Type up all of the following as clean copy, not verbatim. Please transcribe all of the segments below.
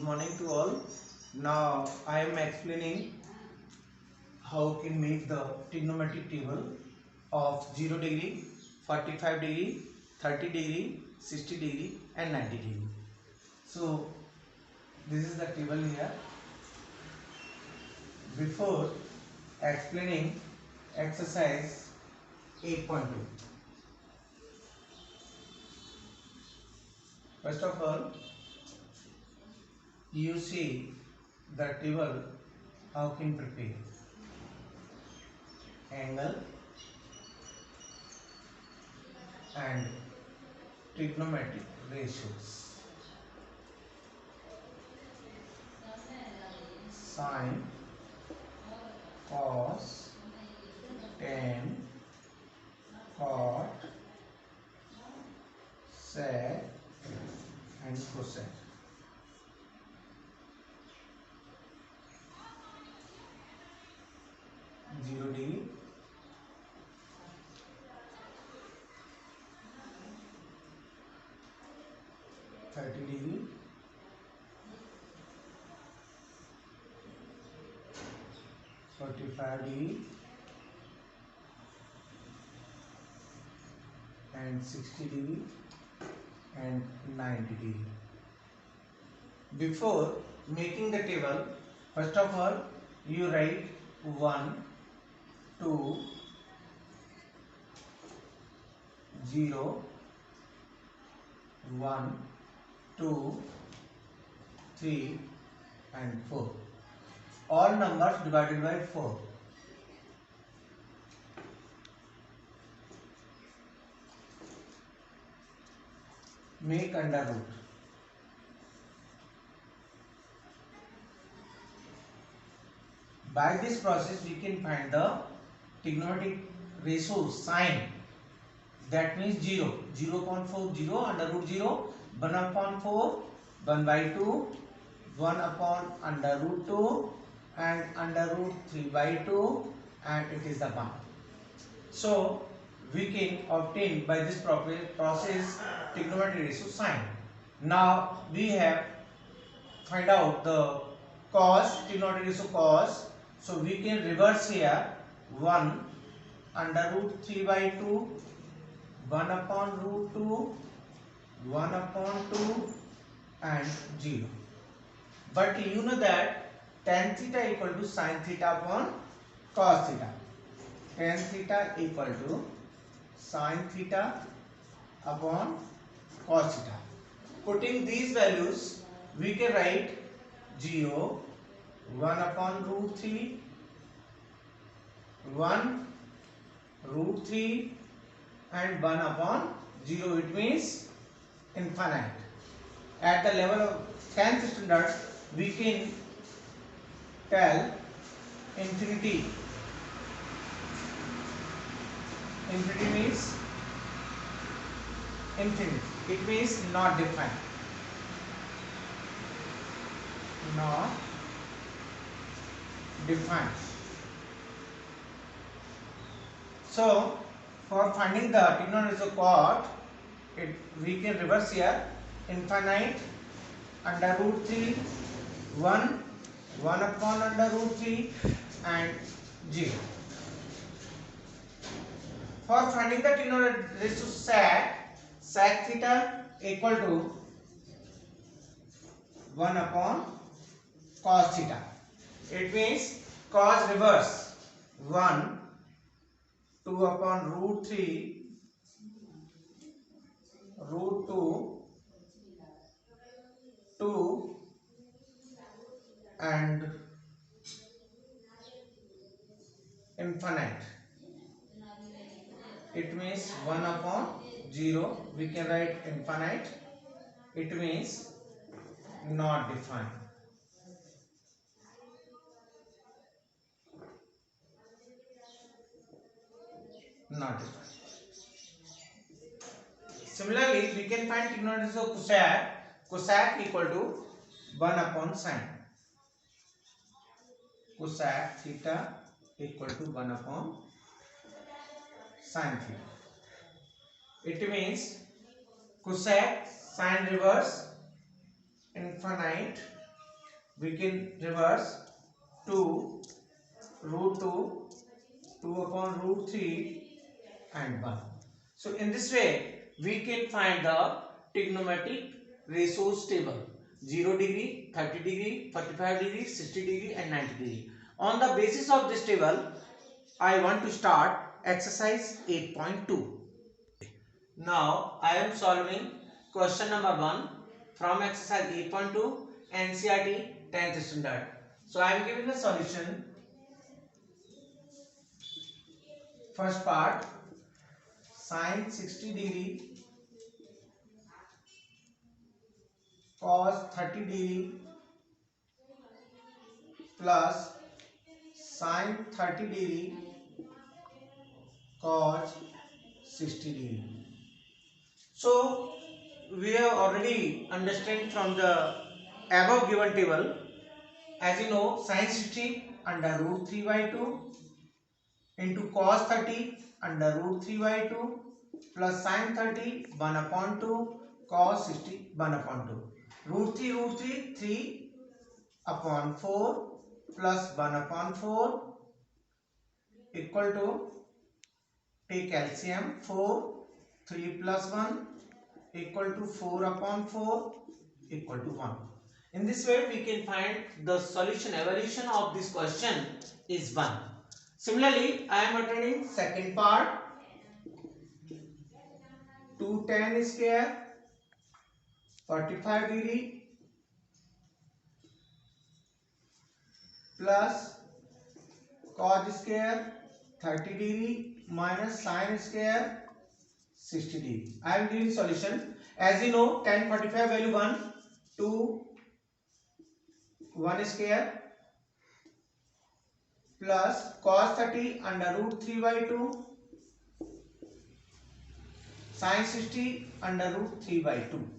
morning to all. Now I am explaining how can make the trigonometric table of 0 degree, 45 degree, 30 degree, 60 degree and 90 degree. So this is the table here. Before explaining exercise 8.2, first of all you see the table how can prepare angle and trigonometric ratios, sine, cos, tan, cot, sec and cosec. Zero degree, 30 degree, 45 degree and 60 degree and 90 degree. Before making the table, first of all you write 1, 2, 0, 1, 2, 3 and 4. All numbers divided by 4. Make under root. By this process we can find the trigonometric ratio sine. That means 0. 0.4, 0 under root 0, 1 upon 4, 1 by 2, 1 upon under root 2 and under root 3 by 2 and it is the 1. So we can obtain by this process trigonometric ratio sine. Now we have find out the cos, trigonometric ratio cos. So we can reverse here 1 under root 3 by 2, 1 upon root 2, 1 upon 2 and 0. But you know that tan theta equal to sin theta upon cos theta. Tan theta equal to sin theta upon cos theta. Putting these values we can write 0, 1 upon root 3, 1 root 3 and 1 upon 0. It means infinite. At the level of 10th standard we can tell infinity. Infinity means infinite. It means not defined. Not defined. So for finding the trigonometric ratio cot, we can reverse here infinite under root 3, 1, 1 upon under root 3 and 0. For finding the trigonometric ratio sec theta equal to 1 upon cos theta. It means cos reverse 1, 2 upon root 3, root 2, 2 and infinite. It means 1 upon 0. We can write infinite. It means not defined. Not defined. Similarly, we can find trigonometric ratio cosec. Cosec equal to 1 upon sine. Cosec theta equal to 1 upon sine theta. It means cosec sine reverse infinite we can reverse 2 root 2, 2 upon root 3 and 1. So in this way we can find the trigonometric ratios table: 0 degree, 30 degree, 45 degree, 60 degree and 90 degree. On the basis of this table, I want to start exercise 8.2. Now I am solving question number 1 from exercise 8.2 NCERT 10th standard. So I am giving the solution. First part, sin 60 degree cos 30 degree plus sin 30 degree cos 60 degree. So we have already understand from the above given table. As you know, sin 60 under root 3 by 2 into cos 30 under root 3 by 2 plus sin 30 1 upon 2 cos 60 1 upon 2. Root 3 3 upon 4 plus 1 upon 4 equal to, take LCM, 4 3 plus 1 equal to 4 upon 4 equal to 1. In this way we can find the solution. Evaluation of this question is 1. Similarly, I am returning second part. 2tan square 45 degree plus cos square 30 degree minus sin square 60 degree. I am giving solution. As you know, tan 45 value 1, 2, 1 square plus cos 30 under root 3 by 2 sin 60 under root 3 by 2.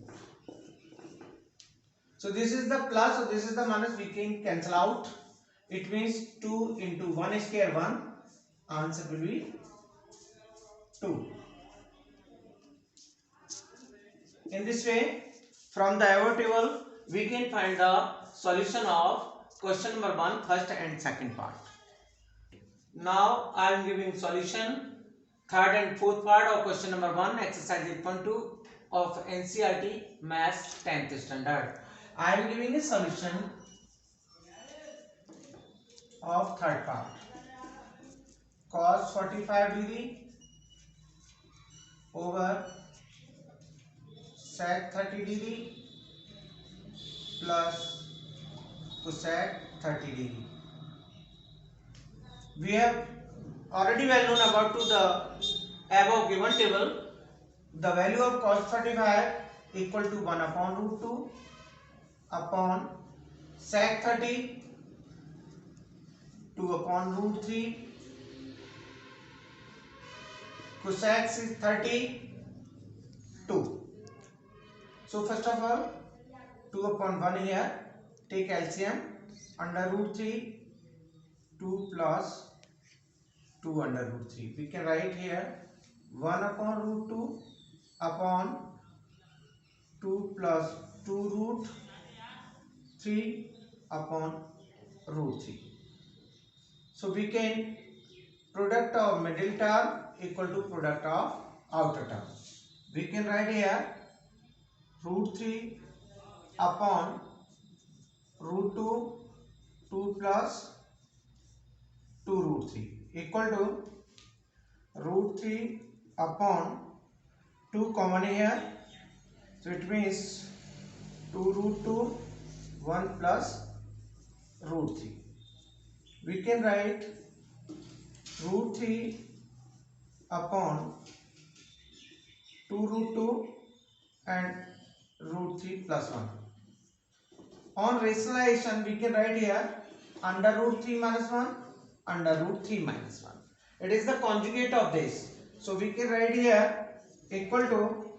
So this is the plus, so this is the minus, we can cancel out. It means 2 into 1 square 1, answer will be 2. In this way, from the above table, we can find the solution of question number 1, first and second part. Now I am giving solution third and fourth part of question number 1, exercise 8.2 of NCERT Maths 10th standard. I am giving a solution of third part. Cos 45 degree over sec 30 degree plus cosec 30 degree. We have already well known about to the above given table. The value of cos 35 equal to 1 upon root 2 upon sec 30 2 upon root 3 cosec 30 2. So first of all 2 upon 1 here, take LCM, under root 3 2 plus 2 under root 3. We can write here 1 upon root 2 upon 2 plus 2 root 3 upon root 3. So we can product of middle term equal to product of outer term. We can write here root 3 upon root 2 2 plus 2 root 3 equal to root 3 upon 2 common here, so it means 2 root 2 1 plus root 3. We can write root 3 upon 2 root 2 and root 3 plus 1. On rationalization we can write here under root 3 minus 1 under root 3 minus 1. It is the conjugate of this. So we can write here equal to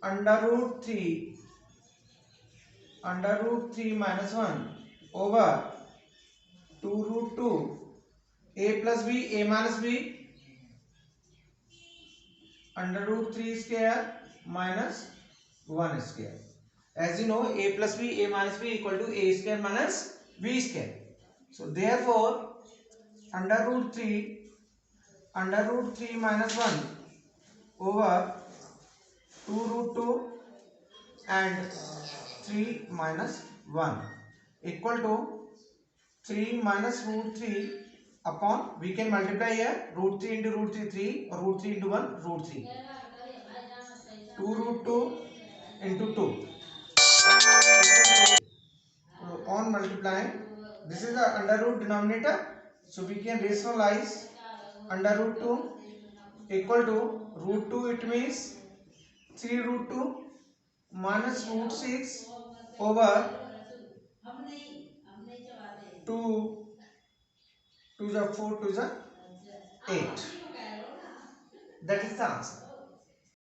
under root 3 minus 1 over 2 root 2 a plus b, a minus b under root 3 square minus 1 square. As you know, a plus b, a minus b equal to a square minus b square. So therefore under root 3 minus 1 over 2 root 2 and 3 minus 1 equal to 3 minus root 3 upon, we can multiply here, root 3 into root 3 3, or root 3 into 1 root 3, 2 root 2 into 2. So on multiplying, this is the under root denominator, so we can rationalize under root 2 equal to root 2, it means 3 root 2 minus root 6 over 2, 2 is 4, 2 is 8. That is the answer.